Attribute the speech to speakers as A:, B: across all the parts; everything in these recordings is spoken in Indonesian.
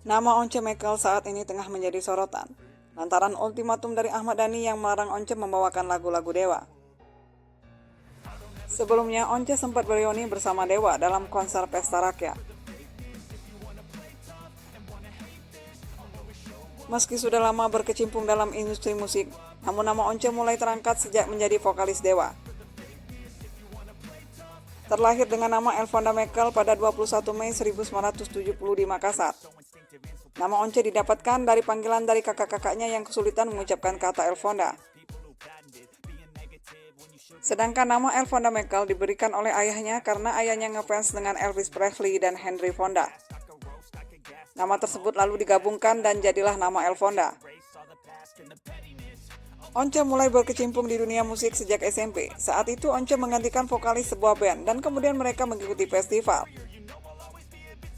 A: Nama Once Mekel saat ini tengah menjadi sorotan, lantaran ultimatum dari Ahmad Dhani yang melarang Once membawakan lagu-lagu Dewa. Sebelumnya, Once sempat bereuni bersama Dewa dalam konser Pesta Rakyat. Meski sudah lama berkecimpung dalam industri musik, namun nama Once mulai terangkat sejak menjadi vokalis Dewa. Terlahir dengan nama Elfonda Mekel pada 21 Mei 1970 di Makassar. Nama Once didapatkan dari panggilan dari kakak-kakaknya yang kesulitan mengucapkan kata Elfonda. Sedangkan nama Elfonda Mekel diberikan oleh ayahnya karena ayahnya ngefans dengan Elvis Presley dan Henry Fonda. Nama tersebut lalu digabungkan dan jadilah nama Elfonda. Once mulai berkecimpung di dunia musik sejak SMP. Saat itu Once menggantikan vokalis sebuah band dan kemudian mereka mengikuti festival.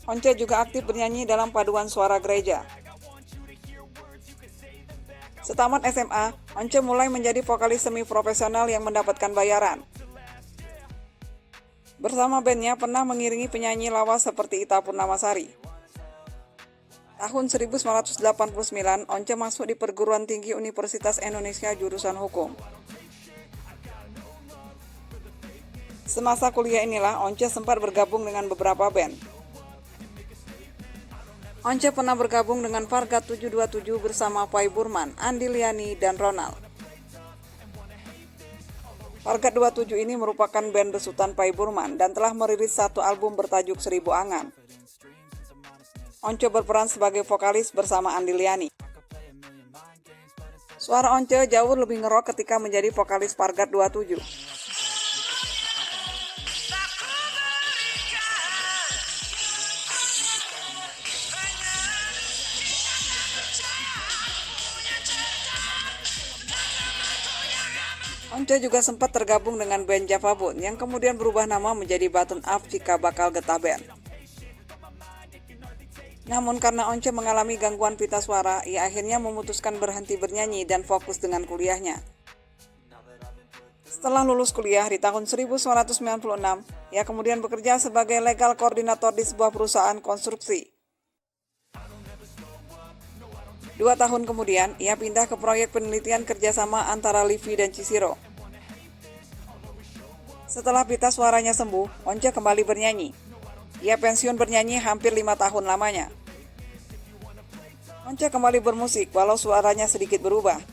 A: Once juga aktif bernyanyi dalam paduan suara gereja. Setamat SMA, Once mulai menjadi vokalis semi-profesional yang mendapatkan bayaran. Bersama bandnya pernah mengiringi penyanyi lawas seperti Ita Purnamasari. Tahun 1989, Once masuk di perguruan tinggi Universitas Indonesia jurusan hukum. Semasa kuliah inilah, Once sempat bergabung dengan beberapa band. Once pernah bergabung dengan Varga 727 bersama Pai Burman, Andi Liani, dan Ronald. Varga 27 ini merupakan band besutan Pai Burman dan telah merilis satu album bertajuk Seribu Angan. Once berperan sebagai vokalis bersama Andi Liani. Suara Once jauh lebih ngerok ketika menjadi vokalis Varga 27. Once juga sempat tergabung dengan band Java Bone yang kemudian berubah nama menjadi Button Up jika bakal getah band. Namun karena Once mengalami gangguan pita suara, ia akhirnya memutuskan berhenti bernyanyi dan fokus dengan kuliahnya. Setelah lulus kuliah di tahun 1996, ia kemudian bekerja sebagai legal koordinator di sebuah perusahaan konstruksi. 2 tahun kemudian, ia pindah ke proyek penelitian kerjasama antara Livi dan Cisiro. Setelah pita suaranya sembuh, Once kembali bernyanyi. Ia pensiun bernyanyi hampir 5 tahun lamanya. Once kembali bermusik walau suaranya sedikit berubah.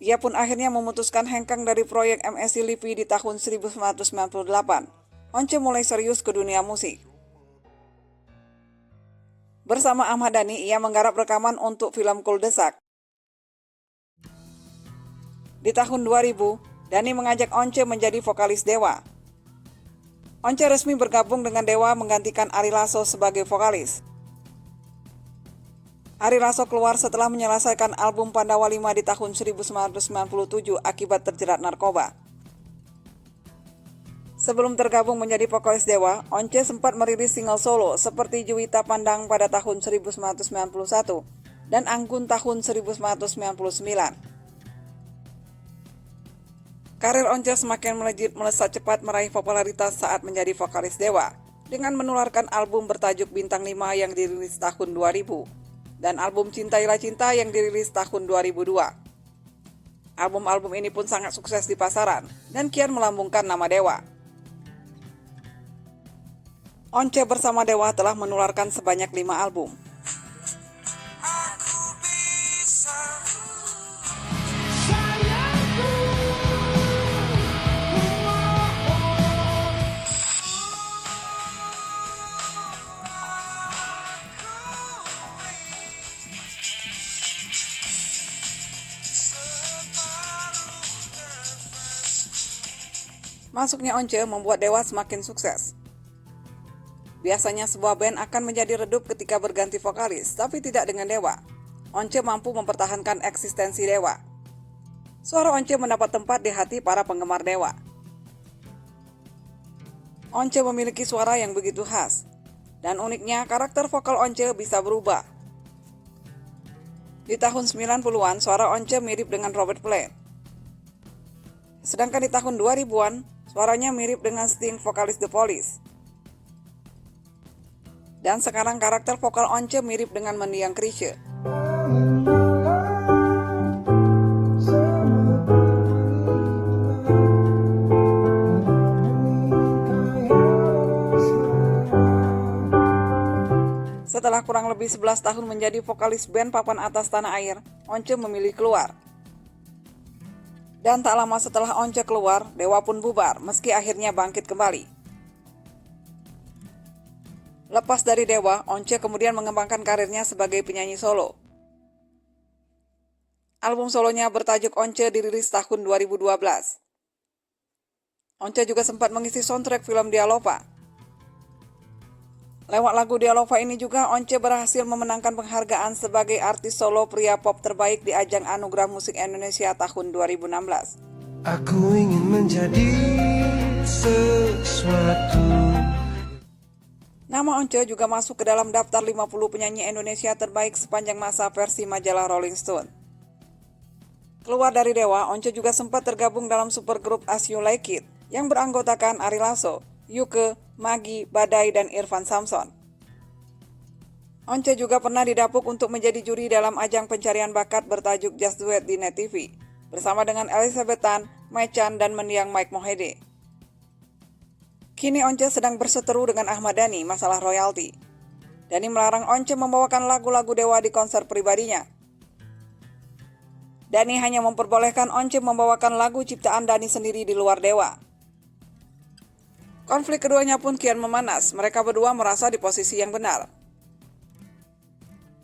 A: Ia pun akhirnya memutuskan hengkang dari proyek MSC Livi di tahun 1998. Once mulai serius ke dunia musik. Bersama Ahmad Dhani, ia menggarap rekaman untuk film Kuldesak. Di tahun 2000, Dhani mengajak Once menjadi vokalis Dewa. Once resmi bergabung dengan Dewa menggantikan Ari Lasso sebagai vokalis. Ari Lasso keluar setelah menyelesaikan album Pandawa 5 di tahun 1997 akibat terjerat narkoba. Sebelum tergabung menjadi vokalis Dewa, Once sempat merilis single solo seperti Juwita Pandang pada tahun 1991 dan Anggun tahun 1999. Karir Once semakin melesat cepat meraih popularitas saat menjadi vokalis Dewa dengan menularkan album bertajuk Bintang 5 yang dirilis tahun 2000 dan album Cintailah Cinta yang dirilis tahun 2002. Album-album ini pun sangat sukses di pasaran dan kian melambungkan nama Dewa. Once bersama Dewa telah menularkan sebanyak 5 album. Masuknya Once membuat Dewa semakin sukses. Biasanya sebuah band akan menjadi redup ketika berganti vokalis, tapi tidak dengan Dewa. Once mampu mempertahankan eksistensi Dewa. Suara Once mendapat tempat di hati para penggemar Dewa. Once memiliki suara yang begitu khas, dan uniknya karakter vokal Once bisa berubah. Di tahun 90-an, suara Once mirip dengan Robert Plant. Sedangkan di tahun 2000-an, suaranya mirip dengan Sting vokalis The Police. Dan sekarang karakter vokal Once mirip dengan mendiang Chrisye. Setelah kurang lebih 11 tahun menjadi vokalis band papan atas tanah air, Once memilih keluar. Dan tak lama setelah Once keluar, Dewa pun bubar meski akhirnya bangkit kembali. Lepas dari Dewa, Once kemudian mengembangkan karirnya sebagai penyanyi solo. Album solonya bertajuk Once dirilis tahun 2012. Once juga sempat mengisi soundtrack film Dialova. Lewat lagu Dialova ini juga Once berhasil memenangkan penghargaan sebagai artis solo pria pop terbaik di ajang Anugerah Musik Indonesia tahun 2016.
B: Aku ingin menjadi sesuatu.
A: Nama Once juga masuk ke dalam daftar 50 penyanyi Indonesia terbaik sepanjang masa versi majalah Rolling Stone. Keluar dari Dewa, Once juga sempat tergabung dalam supergrup As You Like It yang beranggotakan Ari Lasso, Yuke, Magi, Badai, dan Irfan Samson. Once juga pernah didapuk untuk menjadi juri dalam ajang pencarian bakat bertajuk Just Do It di Net TV, bersama dengan Elizabeth Tan, Mai Chan, dan mendiang Mike Mohede. Kini Once sedang berseteru dengan Ahmad Dhani masalah royalti. Dhani melarang Once membawakan lagu-lagu Dewa di konser pribadinya. Dhani hanya memperbolehkan Once membawakan lagu ciptaan Dhani sendiri di luar Dewa. Konflik keduanya pun kian memanas, mereka berdua merasa di posisi yang benar.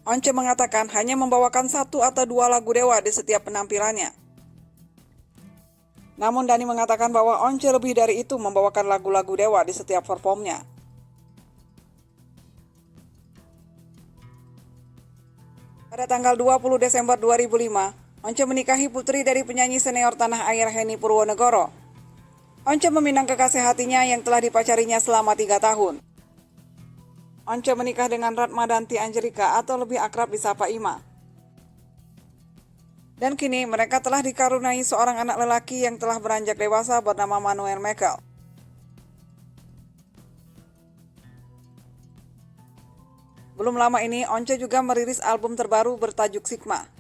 A: Once mengatakan hanya membawakan 1 atau 2 lagu Dewa di setiap penampilannya. Namun Dhani mengatakan bahwa Once lebih dari itu membawakan lagu-lagu Dewa di setiap performnya. Pada tanggal 20 Desember 2005, Once menikahi putri dari penyanyi senior tanah air Henny Purwonegoro. Once meminang kekasih hatinya yang telah dipacarinya selama 3 tahun. Once menikah dengan Ratmadanti Angelika atau lebih akrab disapa Ima. Dan kini mereka telah dikaruniai seorang anak lelaki yang telah beranjak dewasa bernama Manuel Michael. Belum lama ini, Once juga merilis album terbaru bertajuk Sigma.